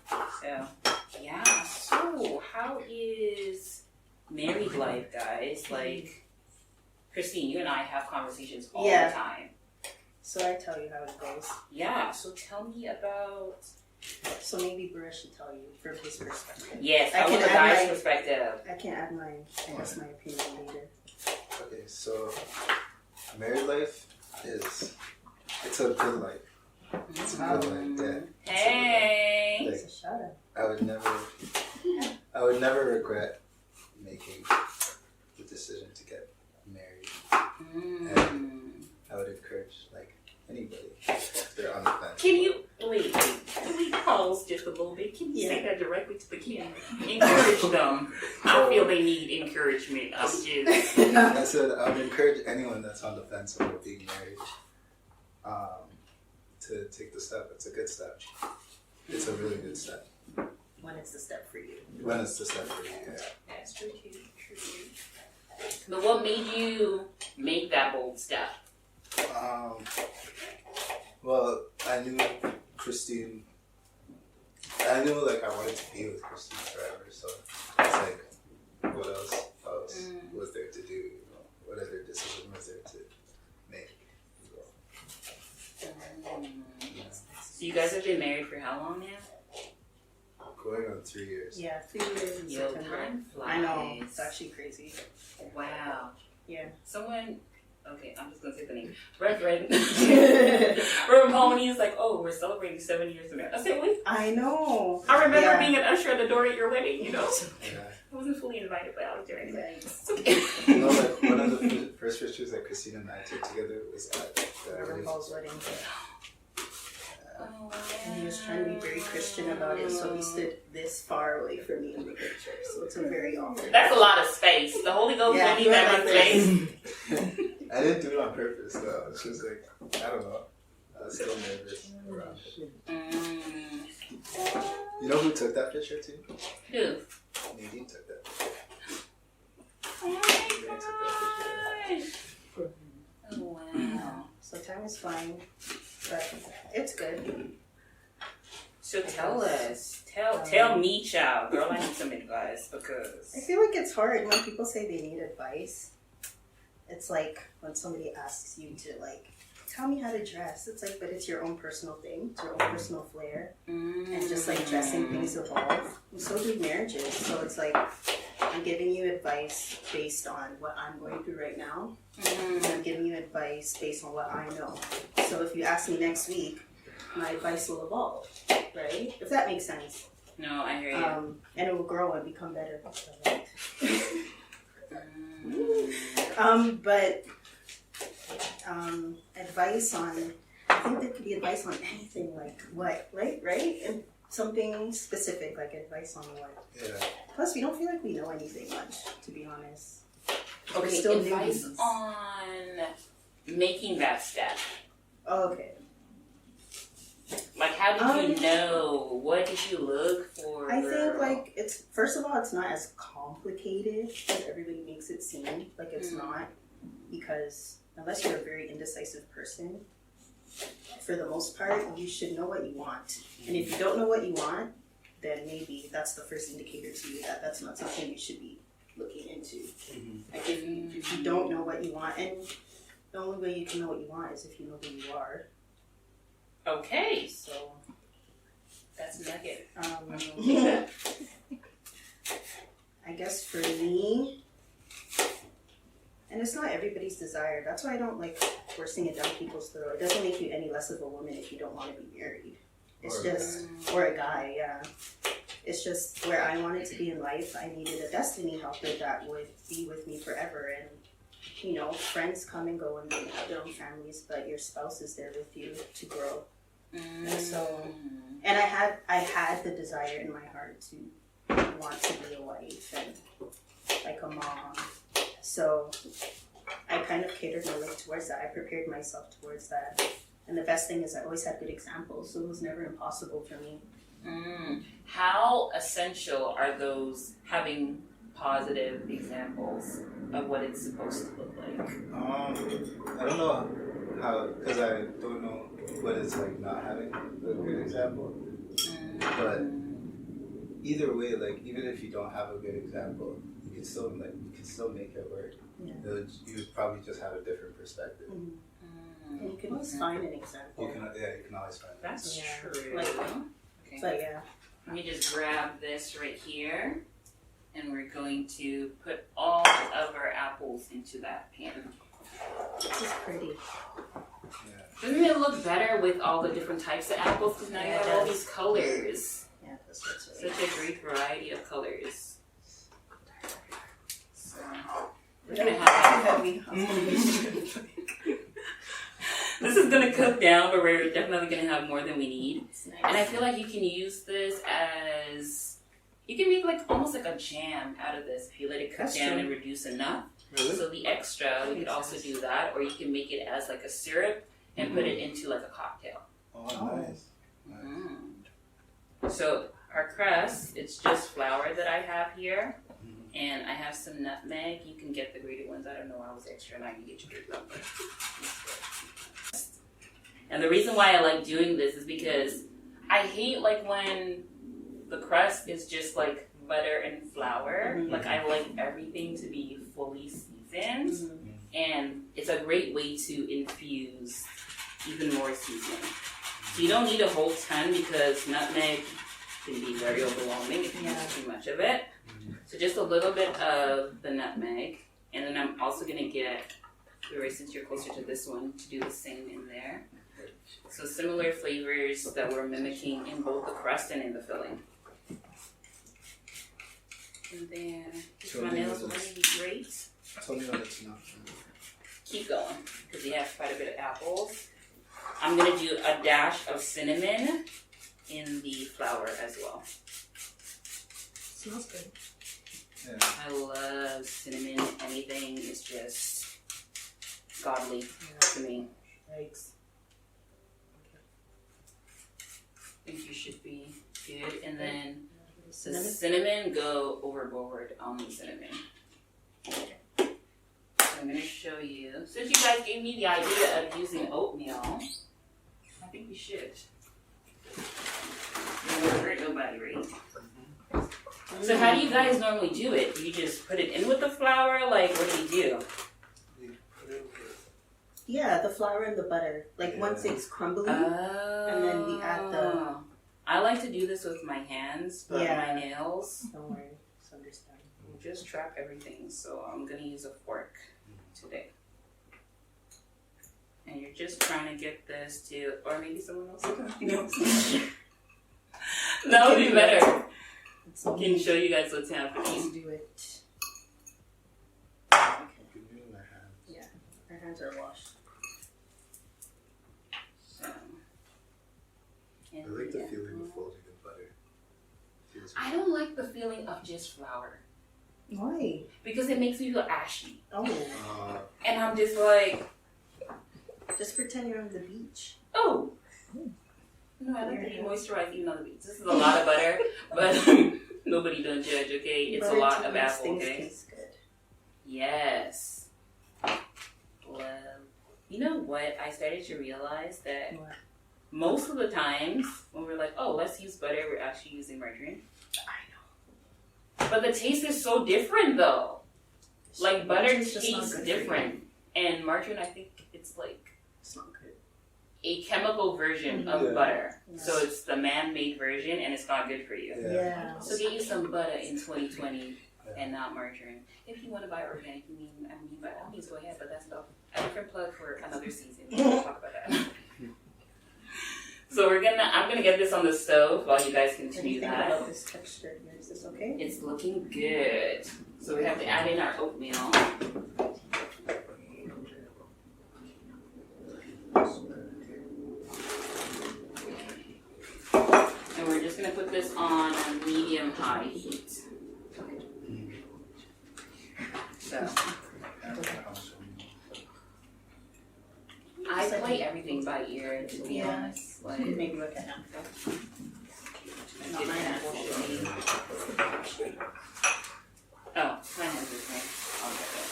So, yeah. So, how is married life, guys? Like, Christine, you and I have conversations all the time. So I tell you how it goes. Yeah. So tell me about. So maybe Burr should tell you from his perspective. Yes, I want a guy's perspective. I can add my opinion later. Okay, so married life it's a good life. It's a good life, yeah. Hey! Like, It's a shout out. I would never regret making the decision to get married. And I would encourage anybody if they're on the fence. Can you wait? Can we pause just a little bit? Can you say that directly to the camera? Encourage them. I feel they need encouragement. I said I would encourage anyone that's on the fence about being married to take the step. It's a good step. It's a really good step. When it's the step for you. When it's the step for you, yeah. That's true too. But what made you make that bold step? Well, I knew Christine. I knew I wanted to be with Christine forever. So it's what else was there to do? What other decision was there to make? So you guys have been married for how long now? Going on 3 years. Yeah, 3 years in Yo, September. time flies. I know, it's actually crazy. Wow. Yeah. Someone, okay, I'm just gonna say the name. Reverend Palmini is oh, we're celebrating 7 years ago. I said, wait. I know. I remember being an usher at the door at your wedding, Yeah. I wasn't fully invited, but I was there anyway. One of the first pictures that Christine and I took together was at Reverend Paul's wedding. Oh, wow. And he was trying to be very Christian about it, so he stood this far away from me in the picture. So it's a very awkward. That's a lot of space. The Holy Ghost don't need that much space. I didn't do it on purpose though. It's just I don't know. I was still nervous around it. You know who took that picture too? Who? Nadine took that picture. Oh my gosh. Oh wow. So time is flying, but it's good. So tell us. Tell me, child. Girl, I need some advice because I feel like it's hard when people say they need advice. It's like when somebody asks you to tell me how to dress. It's but it's your own personal thing. It's your own personal flair. And just dressing things evolve. And so do marriages. So it's I'm giving you advice based on what I'm going through right now. And I'm giving you advice based on what I know. So if you ask me next week, my advice will evolve, right? If that makes sense. No, I hear you. And it will grow and become better. But advice on, I think there could be advice on anything, what, right? And something specific, advice on what. Yeah. Plus, we don't feel like we know anything much, to be honest. Okay, still advice newbies. on making that step. Oh, okay. How did you know? What did you look for? I think it's, first of all, it's not as complicated as everybody makes it seem. It's not, because unless you're a very indecisive person, for the most part, you should know what you want. And if you don't know what you want, then maybe that's the first indicator to you that that's not something you should be looking into. If you don't know what you want, and the only way you can know what you want is if you know who you are. Okay, so that's a nugget. I guess for me, and it's not everybody's desire. That's why I don't like forcing it down people's throat. It doesn't make you any less of a woman if you don't want to be married. It's just, or a guy, yeah. It's just where I wanted to be in life. I needed a destiny helper that would be with me forever. And, friends come and go and they have their own families, but your spouse is there with you to grow. And so, and I had the desire in my heart to want to be a wife and a mom. So I kind of catered my life towards that. I prepared myself towards that. And the best thing is I always had good examples, so it was never impossible for me. How essential are those having positive examples of what it's supposed to look like? I don't know how, because I don't know what it's not having a good example. But either way, like even if you don't have a good example, you can still make it work. Yeah. You would probably just have a different perspective. And you can always find an example. You can always find it. That's Yeah. true. Like, Okay. but yeah. Let me just grab this right here, and we're going to put all of our apples into that pan. This is pretty. Yeah. Doesn't it look better with all the different types of apples? Because now you Yeah, it have all does. these colors. Yeah, this looks really Such a great variety of colors. So, we're nice. gonna have Heavy. this is gonna cook down, but we're definitely gonna have more than we need. It's nice. And I feel like you can use this as, you can make like almost like a jam out of this if you let it cook That's down true. and reduce enough. Really? So the extra, we could also do that, or you can make it as like a syrup and put it into like a cocktail. Oh, nice. So our crust, it's just flour that I have here, and I have some nutmeg. You can get the grated ones. I don't know why I was extra, and I can get you grated ones. And the reason why I like doing this is because I hate like when the crust is just like butter and flour. Mhm. Like I like everything to be fully seasoned, Mhm. and it's a great way to infuse even more seasoning. So you don't need a whole ton because nutmeg can be very overwhelming if you use too much of it. So just a little bit of the nutmeg, and then I'm also gonna get, since you're closer to this one, to do the same in there. So similar flavors that we're mimicking in both the crust and in the filling. And then my nails will be great. Tell me when it's not. Keep going because we have quite a bit of apples. I'm gonna do a dash of cinnamon in the flour as well. Smells good. Yeah. I love cinnamon. Anything is just godly to me. Yikes. I think you should be good. And then the Cinnamon. cinnamon, go overboard on the cinnamon. So I'm gonna show you. Since you guys gave me the idea of using oatmeal, I think we should. It won't hurt nobody, right? So how do you guys normally do it? Do you just put it in with the flour? Like, what do you do? Yeah, the flour and the butter. Like once it's crumbly, and then we add the. I like to do this with my hands, but Yeah. my nails Don't worry, it's understandable. will just trap everything. So I'm gonna use a fork today. And you're just trying to get this to, or maybe someone else. That would be better. I can show you guys what's happening. Let's do it. Give me my hand. Our hands are washed. So, I like the feeling of folding in butter. Feels I don't like the feeling of just flour Why? because it makes me feel ashy, Oh, and I'm just like, just pretend you're on the beach. oh. No, I like to be moisturized even on the beach. This is a lot of butter, but nobody don't judge, okay? It's Butter a lot to of make apple, things okay? taste good. Yes. Well, you know what? I started to realize that What? most of the times when we're like, oh, let's use butter, we're actually using margarine. I know. But the taste is so different, though. Like, butter It's just not tastes good for you. different. And margarine, I think it's like It's not good. a chemical version of Yeah. butter. Yes. So it's the man-made version, and it's not good for you. Yeah. So get you some butter in 2020 and not margarine. If you want to buy organic, by all means go ahead, but that's a different plug for another season. We'll talk about that. So I'm gonna get this on the stove while you guys What do you continue think that. about this texture here? Is this okay? It's looking good. So we have to add in our oatmeal. And we're just gonna put this on a medium-high heat. So I play everything by ear, to be honest. Like, Maybe like a handful. not my unfortunately. Oh, my hands are clean. I'll get it.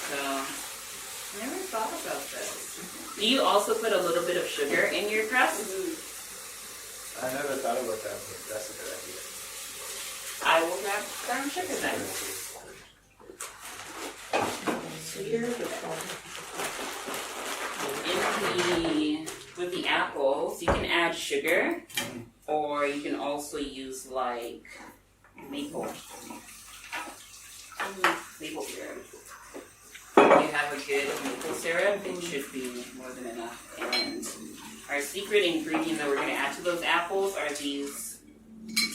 So, I never thought about this. Do you also put a little bit of sugar in your crust? I never thought thought about that, but that's a good idea. I will grab brown sugar then. Sweeter the better. With the apples, you can add sugar, or you can also use like maple syrup. If you have a good maple syrup, it should be more than enough. And our secret ingredient that we're going to add to those apples are these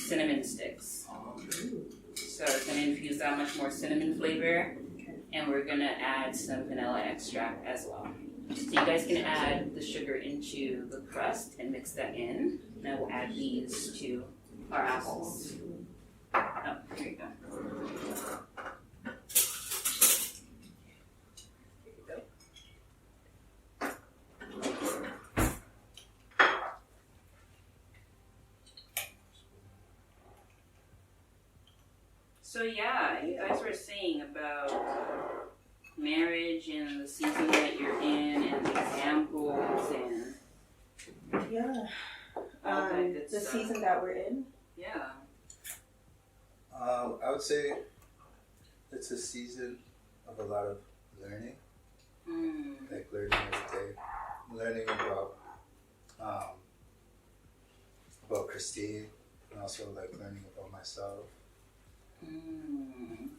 cinnamon sticks. So it's going to infuse that much more cinnamon flavor, and we're going to add some vanilla extract as well. So you guys can add the sugar into the crust and mix that in. Now we'll add these to our apples. Oh, here you go. So yeah, you guys were saying about marriage and the season that you're in and the examples and Yeah. all that good The stuff. season that we're in. Yeah. I would say it's a season of a lot of learning, like learning every day, learning about Christine, and also like learning about myself, and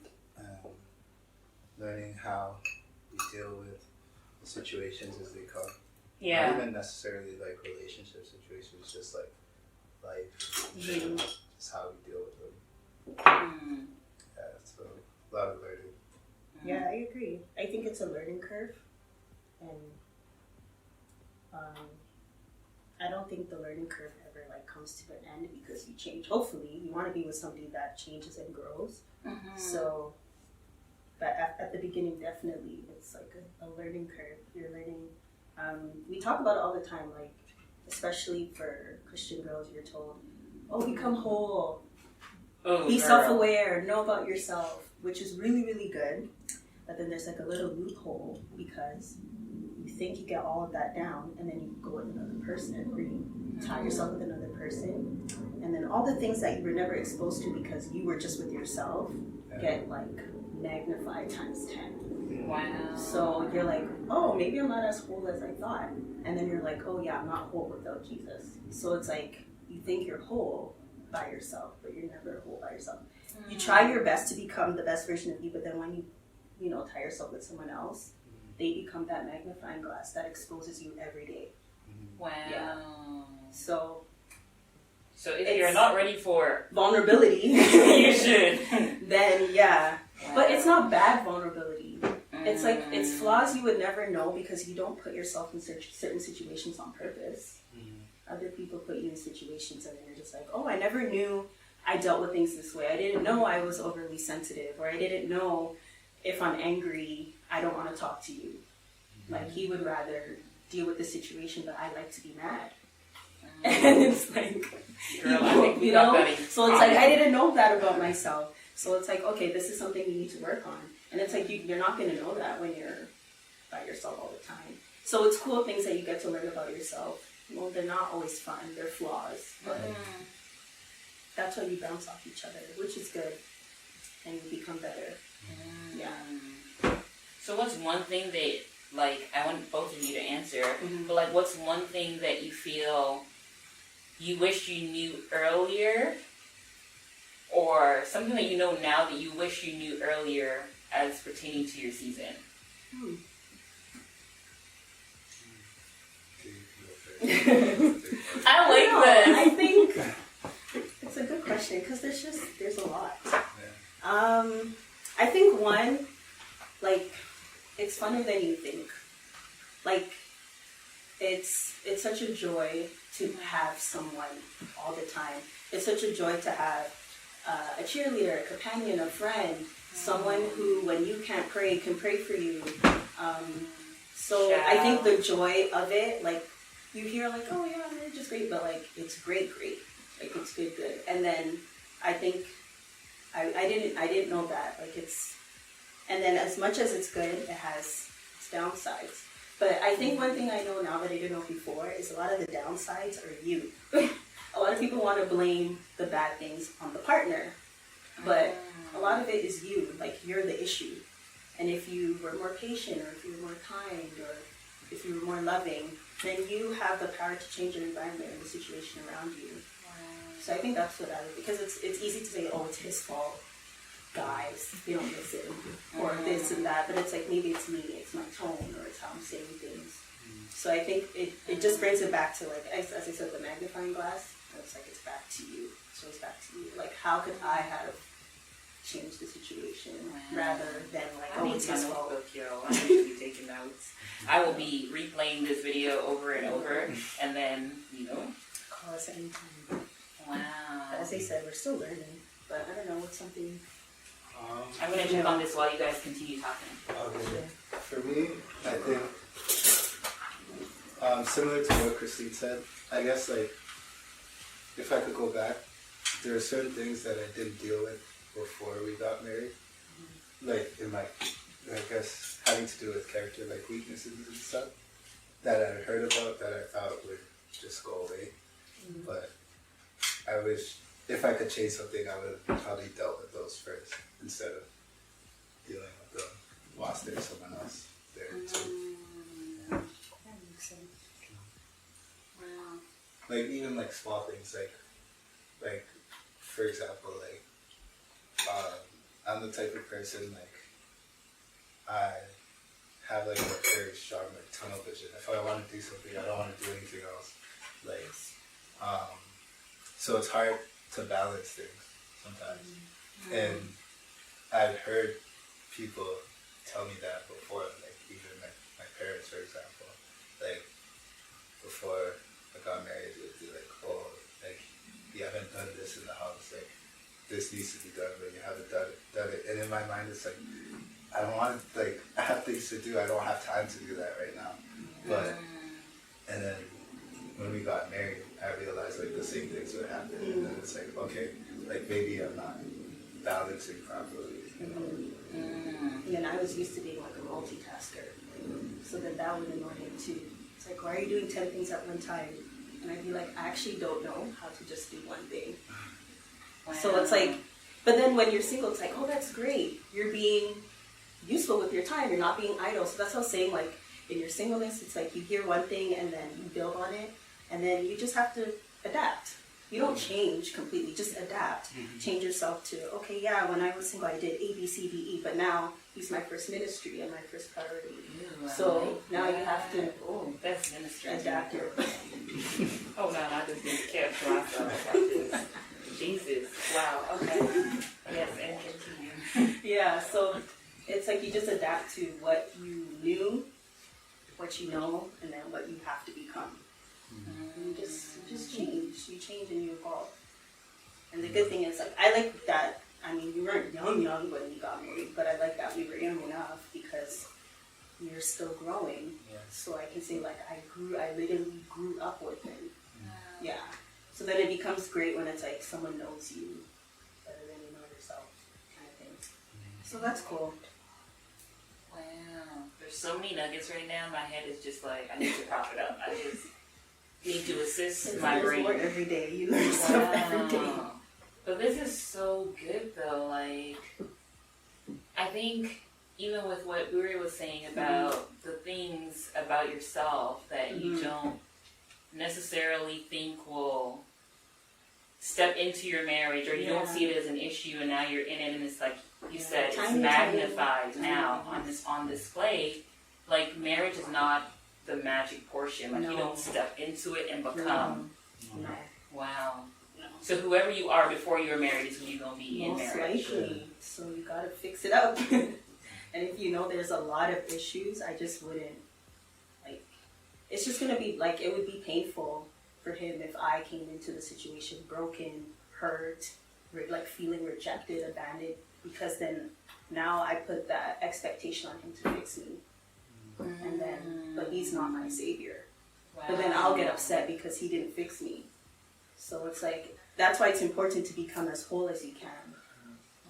learning how we deal with the situations as they come. Yeah. Not even necessarily like relationship situations, just like life, just how we deal with them. Yeah, so a lot of learning. Yeah, I agree. I think it's a learning curve, and I don't think the learning curve ever like comes to an end because you change. Hopefully, you want to be with somebody that changes and grows. So, but at the beginning, definitely, it's like a learning curve. You're learning. We talk about it all the time, like especially for Christian girls. You're told, "Oh, become whole, be self-aware, know about yourself," which is really, really good. But then there's like a little loophole because you think you get all of that down, and then you go with another person, or you tie yourself with another person, and then all the things that you were never exposed to because you were just with yourself get like magnified times 10. Wow. So you're like, oh, maybe I'm not as whole as I thought, and then you're like, oh yeah, I'm not whole without Jesus. So it's like you think you're whole by yourself, but you're never whole by yourself. You try your best to become the best version of you, but then when you tie yourself with someone else, they become that magnifying glass that exposes you every day. Wow. Yeah. So if you're not ready for vulnerability, you should. Then yeah. Wow. But it's not bad vulnerability. It's like, it's flaws you would never know because you don't put yourself in certain situations on purpose. Other people put you in situations and then you're just like, oh, I never knew I dealt with things this way. I didn't know I was overly sensitive, or I didn't know if I'm angry, I don't want to talk to you. Like, he would rather deal with the situation, but I like to be mad. And it's like, Girl, I think we got that. so it's like, I didn't know that about myself. So it's like, okay, this is something you need to work on. And it's like, you're not going to know that when you're by yourself all the time. So it's cool things that you get to learn about yourself. Well, they're not always fun. They're flaws. But that's why you bounce off each other, which is good. And you become better. Yeah. So what's one thing that, like, I want both of you to answer, but like, what's one thing that you feel you wish you knew earlier, or something that you know now that you wish you knew earlier as pertaining to your season? I like this. I think it's a good question because there's a lot. I think one, like, it's funner than you think. Like, it's such a joy to have someone all the time. It's such a joy to have a cheerleader, a companion, a friend, someone who, when you can't pray, can pray for you. So I think the joy of it, like, you hear like, oh yeah, marriage is great, but like, it's great. Like, it's good. And then I think I didn't know that. Like, and then as much as it's good, it has its downsides. But I think one thing I know now that I didn't know before is a lot of the downsides are you. A lot of people want to blame the bad things on the partner, but a lot of it is you. Like, you're the issue. And if you were more patient, or if you were more kind, or if you were more loving, then you have the power to change your environment and the situation around you. So I think that's what I would, because it's easy to say, oh, it's his fault. Guys, they don't listen, or this and that, but it's like, maybe it's me, it's my tone, or it's how I'm saying things. So I think it just brings it back to, like, as I said, the magnifying glass. It's like, it's back to you. So it's back to you. Like, how could I have changed the situation rather than like, oh, it's his fault. I need to be taking notes. I will be replaying this video over and over, and then, Call us anytime. Wow. As they said, we're still learning, but I don't know, what's something. I'm going to jump on this while you guys continue talking. Okay. For me, I think similar to what Christine said, I guess, like, if I could go back, there are certain things that I didn't deal with before we got married. Like, in my, I guess, having to do with character, like weaknesses and stuff, that I heard about that I thought would just go away. But I wish, if I could change something, I would have probably dealt with those first instead of dealing with them whilst there's someone else there too. That makes sense. Wow. Like, even like small things, like for example, like I'm the type of person, like, I have like a very strong like tunnel vision. If I want to do something, I don't want to do anything else. Like, so it's hard to balance things sometimes. And I've heard people tell me that before, like even like my parents, for example, like before I got married, it would be like, oh, like, you haven't done this in the house, like this needs to be done, but you haven't done it. And in my mind, it's like, I don't want to, like, I have things to do, I don't have time to do that right now. But, and then when we got married, I realized like the same things would happen. And then it's like, okay, like maybe I'm not balancing properly. And then I was used to being like a multitasker. So then that would annoy him too. It's like, why are you doing 10 things at one time? And I'd be like, I actually don't know how to just do one thing. Wow. So it's like, but then when you're single, it's like, oh, that's great. You're being useful with your time. You're not being idle. So that's how I was saying, like, in your singleness, it's like you hear one thing and then you build on it. And then you just have to adapt. You don't change completely, just adapt. Change yourself to, okay, yeah, when I was single, I did A, B, C, D, E, but now he's my first ministry and my first priority. So now you have to that's ministry. adapt your Hold on, I just need to capture myself. Jesus. Wow. Okay. Yes, and continue. Yeah, so it's like you just adapt to what you knew, what you know, and then what you have to become. And you just change. You change and you evolve. And the good thing is, like, I like that. I mean, we weren't young when we got married, but I like that we were young enough because we were still growing. Yeah. So I can say, like, I literally grew up with him. Yeah. So then it becomes great when it's like someone knows you better than you know yourself, kind of thing. So that's cool. Wow. There's so many nuggets right now. My head is just like, I need to pop it up. I just need to assist my brain. More every day. You learn stuff every day. But this is so good, though. Like, I think even with what Uri was saying about the things about yourself that you don't necessarily think will step into your marriage, or you don't see it as an issue, and now you're in it, and it's like you said, it's magnified now on display. Like, marriage is not the magic portion. Like, you don't step into it and become. No. Wow. No. So whoever you are before you're married is who you're going to be in marriage. Likely. So you got to fix it up. And if you know there's a lot of issues, I just wouldn't, like, it's just going to be, like, it would be painful for him if I came into the situation broken, hurt, like feeling rejected, abandoned, because then now I put that expectation on him to fix me. And then, but he's not my savior. Wow. But then I'll get upset because he didn't fix me. So it's like, that's why it's important to become as whole as you can.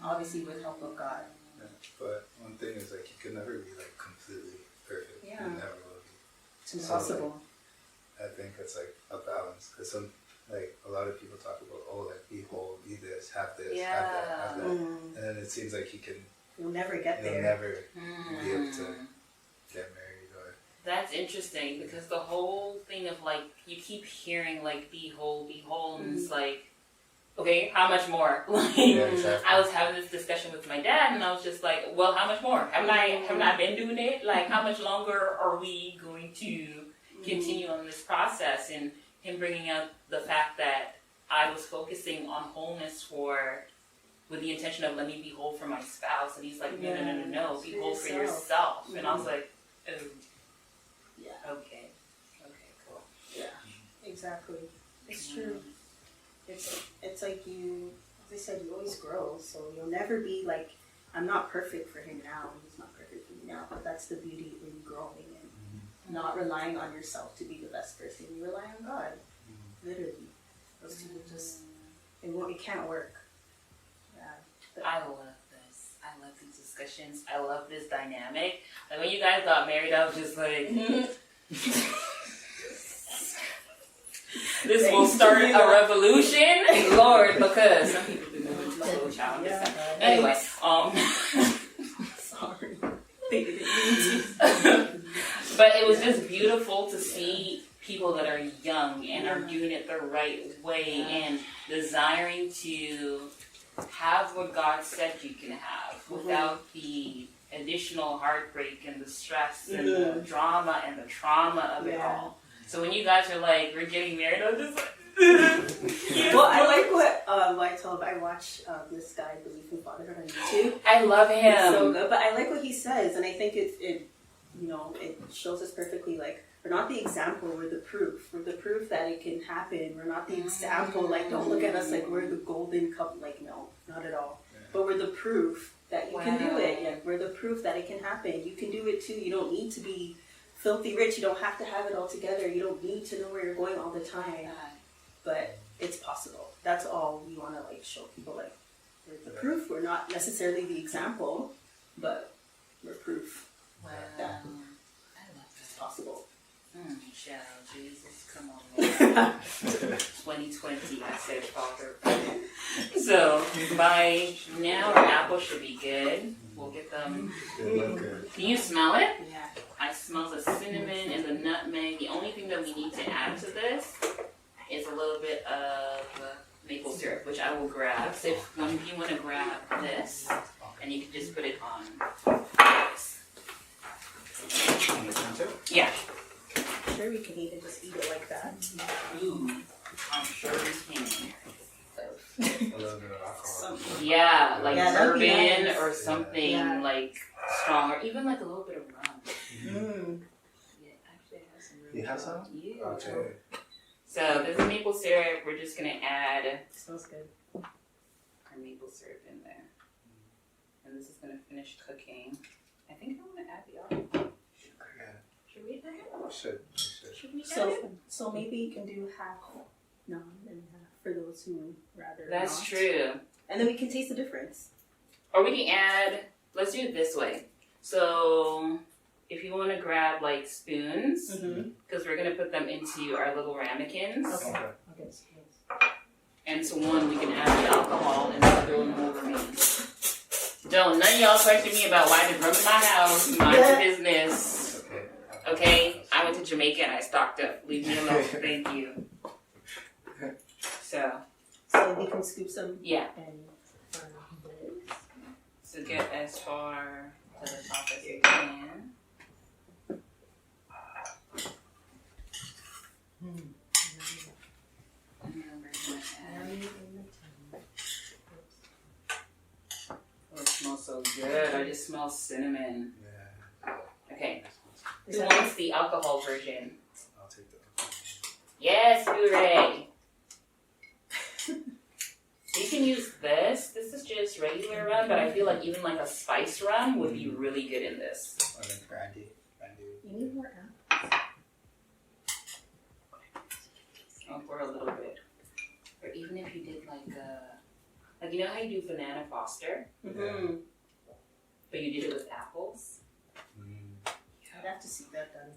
Obviously with help of God. Yeah. But one thing is, like, you can never be like completely perfect. Yeah. You never will be. It's impossible. So, like, I think it's like a balance. Because like a lot of people talk about, oh, like be whole, be this, have this, Yeah. have that, have that, Mm. and then it seems like You'll never get he'll there. never be able to get married or. That's interesting because the whole thing of like you keep hearing like be whole, and it's like, okay, how much more? Like Yeah, exactly. I was having this discussion with my dad, and I was just like, well, how much more? Haven't I been doing it? Like, how much longer are we going to continue on this process? And him bringing up the fact that I was focusing on wholeness with the intention of let me be whole for my spouse, and he's like, no, be whole for yourself. And I was like, oh, Yeah. okay, cool. Yeah. Exactly. It's true. It's like you, as I said, you always grow, so you'll never be like, I'm not perfect for him now, and he's not perfect for me now, but that's the beauty in growing and not relying on yourself to be the best person. You rely on God, literally. Those two just, it can't work. Yeah. But I love this. I love these discussions. I love this dynamic. Like when you guys got married, I was just like, this will start a revolution, Lord, because some people do know it's so childish. Anyway, sorry. They didn't mean to. but it was just beautiful to see people that are young and are doing it the right way and desiring to have what God said you can have without the additional heartbreak and the stress and the drama and the trauma of it all. So when you guys are like, we're getting married, I'm just like, well, I like what I watch this guy, Belief in Fatherhood, on YouTube. I love him. It's so good, but I like what he says, and I think it shows us perfectly. Like, we're not the example, we're the proof. We're the proof that it can happen. We're not the example. Like, don't look at us like we're the golden couple. Like, no, not at all. But we're the proof that you can do it. Yeah, we're the proof that it can happen. You can do it too. You don't need to be filthy rich. You don't have to have it all together. You don't need to know where you're going all the time. But it's possible. That's all we want to like show people. Like, we're the proof. We're not necessarily the example, but we're proof that it's possible. Child, Jesus, come on, Lord. 2020, I said, Father. So by now our apples should be good. We'll get them. Can you smell it? Yeah. I smell the cinnamon and the nutmeg. The only thing that we need to add to this is a little bit of maple syrup, which I will grab. So if one of you want to grab this, and you can just put it on. Yeah. I'm sure we can even just eat it like that. Ooh, I'm sure we can. A little bit of alcohol. Yeah, like that'd be bourbon nice. or something like strong, or even like a little bit of rum. Yeah, actually, I have some rum. You have some? Yeah. Okay. So this is maple syrup. We're just gonna add It smells good. our maple syrup in there, and this is gonna finish cooking. I think I want to add the olive. Should we add it? Should. Should we add it? So maybe you can do half naan and half for those who rather That's not. true. And then we can taste the difference. Or we can add. Let's do it this way. So if you want to grab like spoons, because we're gonna put them into our little ramekins. Okay. And to one, we can add the alcohol, and the other one will remain. Don't none of y'all question me about why there's rum in my house. Mind your business. Okay? I went to Jamaica and I stocked up. Leave me alone. Thank you. So we can scoop some. yeah. And this. So get as far to the top as you can. And then we're gonna add. Oh, it smells so good. I just smell cinnamon. Yeah. Okay. Who wants the alcohol version? I'll take the. Yes, hooray! You can use this. This is just regular rum, but I feel like even like a spice rum would be really good in this. Or like brandy. You need more apples. I'll pour a little bit. Or even if you did like you know how you do banana foster, Mm-hmm. but you did it with apples? I'd have to see that done.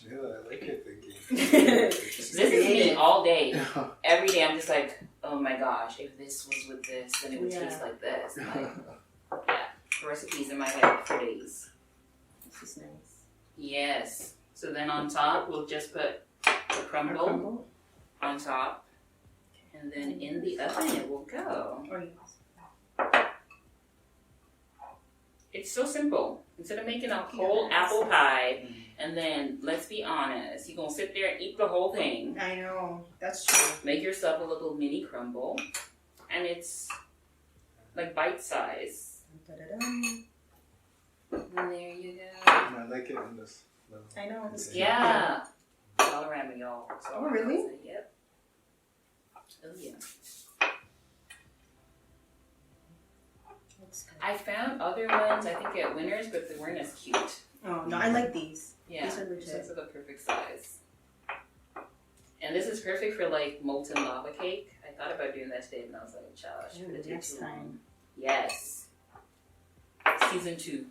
Yeah, I like your thinking. This is me all day. Every day I'm just like, oh my gosh, if this was with this, then it would taste like this. Like, yeah, recipes in my head for days. This is nice. Yes. So then on top, we'll just put the crumble on top. And then in the oven it will go. It's so simple. Instead of making a whole apple pie, and then, let's be honest, you're going to sit there and eat the whole thing. I know. That's true. Make yourself a little mini crumble. And it's like bite size. And there you go. I like it in this. I know. This Yeah. All around me, y'all. So Oh, really? Yep. Oh, yeah. I found other ones, I think at Winners, but they weren't as cute. Oh, no, I like these. Yeah, These are this legit. is the perfect size. And this is perfect for like molten lava cake. I thought about doing that today, and I was like, "Child, I should have taken Next too long." time. Yes. Season 2.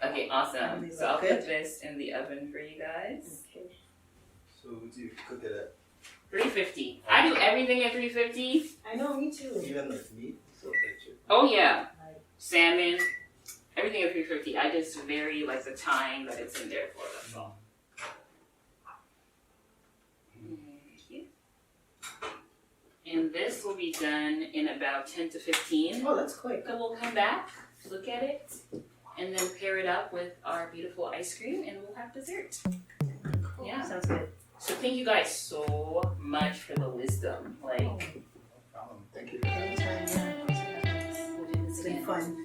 Okay, awesome. So I'll put this in the oven for you guys. Okay. So do you cook it at? 350. I do everything at 350. I know, me too. Even like meat? So like chicken? Oh yeah. Salmon. Everything at 350. I just vary like the time that it's in there for, that's all. Thank you. And this will be done in about 10 to 15. Oh, that's quick. So we'll come back, look at it, and then pair it up with our beautiful ice cream, and we'll have dessert. Cool. Yeah. Sounds good. So thank you guys so much for the wisdom. Like, No problem. Thank you. Anytime, yeah. we'll do this It's been again. fun.